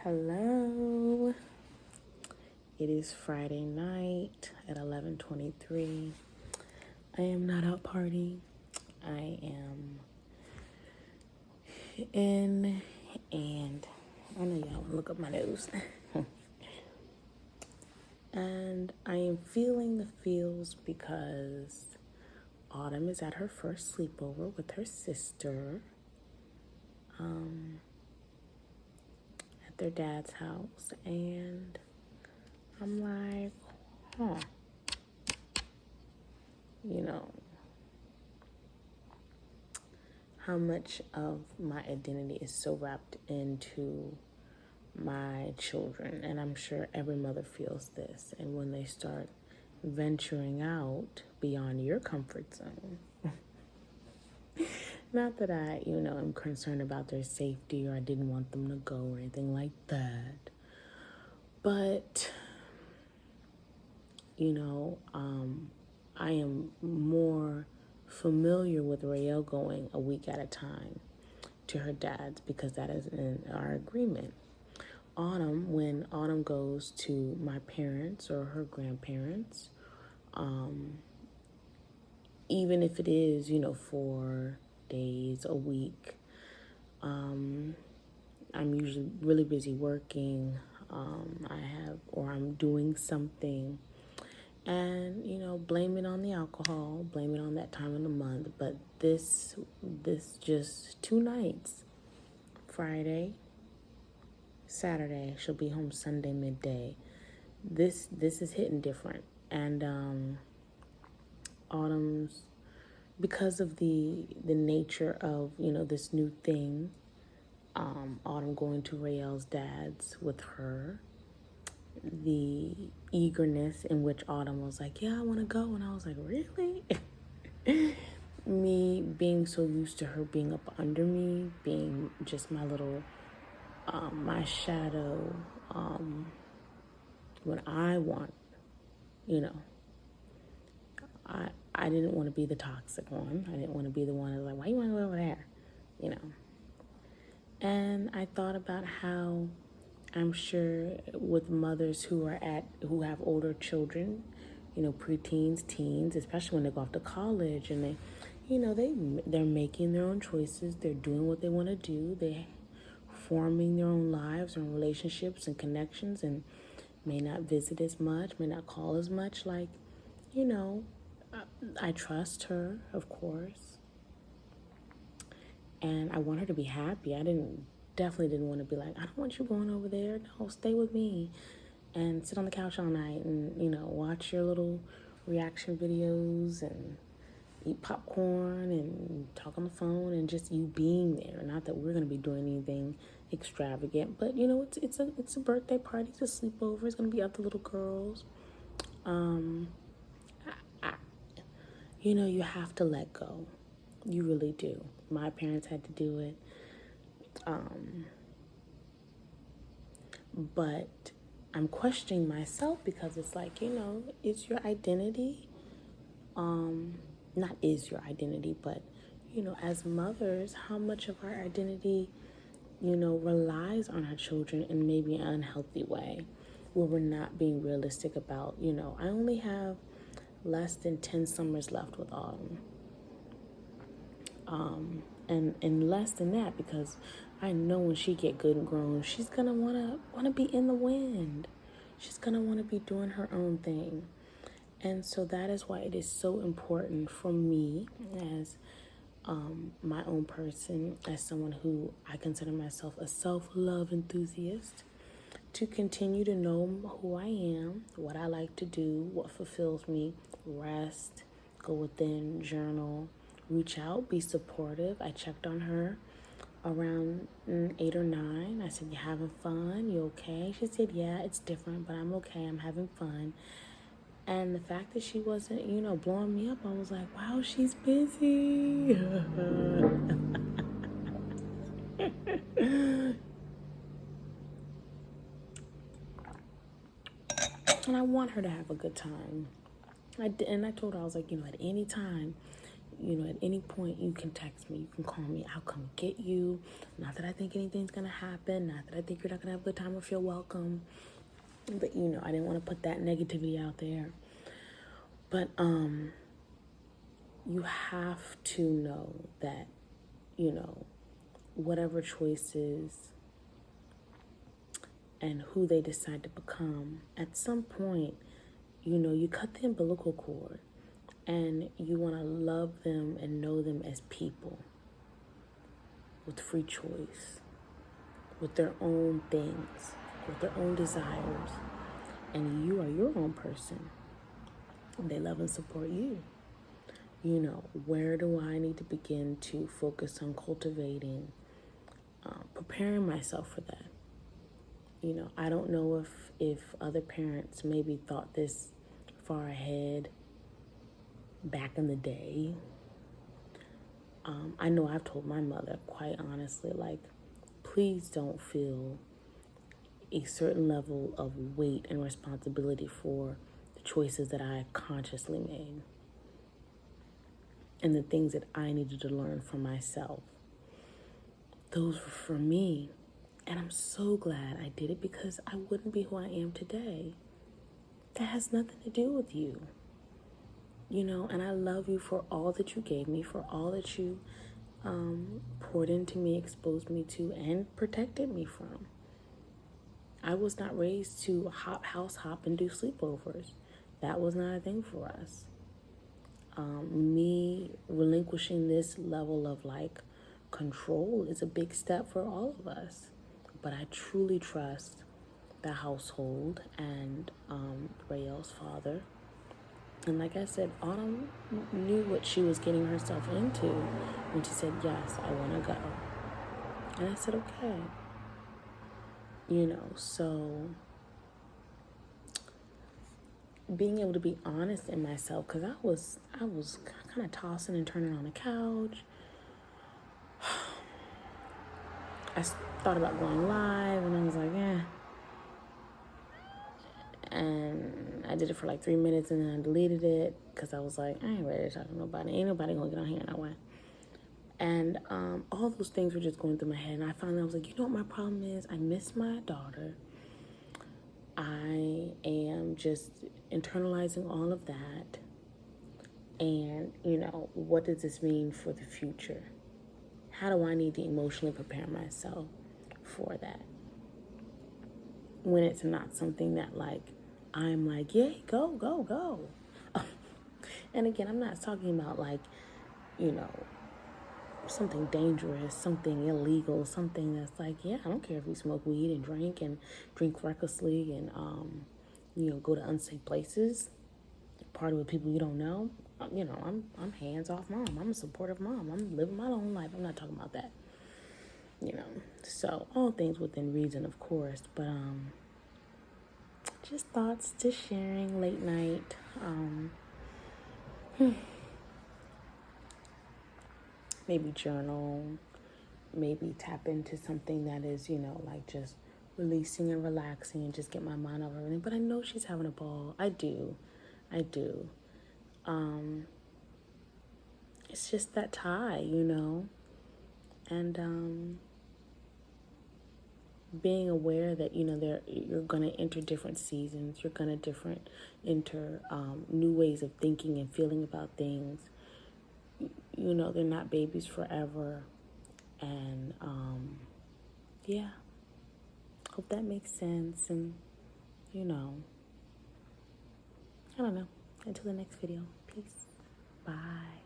Hello. It is Friday night at 11:23. I am not out partying. I am in, and I know y'all want to look up my nose. And I am feeling the feels because Autumn is at her first sleepover with her sister at their dad's house, and I'm like, you know, how much of my identity is so wrapped into my children. And I'm sure every mother feels this. And when they start venturing out beyond your comfort zone, not that I, am concerned about their safety or I didn't want them to go or anything like that. But, I am more familiar with Rael going a week at a time to her dad's because that is in our agreement. When Autumn goes to my parents or her grandparents, even if it is, 4 days, a week, I'm usually really busy working. I'm doing something, and blame it on the alcohol, blame it on that time of the month. But this just 2 nights, Friday, Saturday. She'll be home Sunday midday. This is hitting different, and Autumn's, because of the nature of this new thing. Autumn going to Rael's dad's with her. The eagerness in which Autumn was like, yeah, I want to go. And I was like, really? Me being so used to her being up under me, being just my little, my shadow, when I want, I didn't want to be the toxic one. I didn't want to be the one that's like, why you want to go over there? And I thought about how I'm sure with mothers who have older children, preteens, teens, especially when they go off to college and they're making their own choices. They're doing what they want to do. They're forming their own lives and relationships and connections, and may not visit as much, may not call as much. Like, I trust her, of course, and I want her to be happy. Definitely didn't want to be like, I don't want you going over there. No, stay with me and sit on the couch all night and, watch your little reaction videos and eat popcorn and talk on the phone and just you being there. Not that we're going to be doing anything extravagant, but it's a birthday party, it's a sleepover. It's going to be other little girls. You have to let go. You really do. My parents had to do it. But I'm questioning myself because it's like, is your identity, not is your identity, but, as mothers, how much of our identity, relies on our children in maybe an unhealthy way where we're not being realistic about, I only have less than 10 summers left with Autumn. And less than that, because I know when she get good and grown, she's gonna wanna be in the wind. She's gonna wanna be doing her own thing. And so that is why it is so important for me as my own person, as someone who I consider myself a self-love enthusiast, to continue to know who I am, what I like to do, what fulfills me, rest, go within, journal, reach out, be supportive. I checked on her around 8 or 9. I said, you having fun? You okay? She said, yeah, it's different, but I'm okay. I'm having fun. And the fact that she wasn't, blowing me up, I was like, wow, she's busy. And I want her to have a good time. And I told her, I was like, at any time, at any point you can text me, you can call me, I'll come get you. Not that I think anything's gonna happen, not that I think you're not gonna have a good time or feel welcome, but I didn't want to put that negativity out there. But you have to know that, whatever choices and who they decide to become, at some point, you cut the umbilical cord and you want to love them and know them as people with free choice, with their own things, with their own desires. And you are your own person. They love and support you. Where do I need to begin to focus on cultivating, preparing myself for that? I don't know if other parents maybe thought this far ahead back in the day. I know I've told my mother, quite honestly, like, please don't feel a certain level of weight and responsibility for the choices that I consciously made and the things that I needed to learn for myself. Those were for me. And I'm so glad I did it, because I wouldn't be who I am today. That has nothing to do with you. And I love you for all that you gave me, for all that you poured into me, exposed me to, and protected me from. I was not raised to house hop and do sleepovers. That was not a thing for us. Me relinquishing this level of control is a big step for all of us. But I truly trust the household and Rael's father. And like I said, Autumn knew what she was getting herself into when she said, yes, I want to go. And I said, okay. So being able to be honest in myself, because I was kind of tossing and turning on the couch. I thought about going live, and I was like, And I did it for 3 minutes, and then I deleted it because I was like, I ain't ready to talk to nobody. Ain't nobody gonna get on here no way. And all those things were just going through my head. And I finally was like, what my problem is? I miss my daughter. I am just internalizing all of that. And, what does this mean for the future? How do I need to emotionally prepare myself for that? When it's not something that I'm yay, go, go, go. And again, I'm not talking about something dangerous, something illegal, something that's I don't care if you smoke weed and drink recklessly and, go to unsafe places, party with people you don't know. I'm hands-off mom. I'm a supportive mom. I'm living my own life. I'm not talking about that. So all things within reason, of course, but just thoughts, just sharing late night. Maybe journal, maybe tap into something that is, just releasing and relaxing and just get my mind off everything. But I know she's having a ball. I do. It's just that tie, and being aware that you're gonna enter different seasons, you're gonna enter new ways of thinking and feeling about things. They're not babies forever, and hope that makes sense. And I don't know. Until the next video, peace, bye.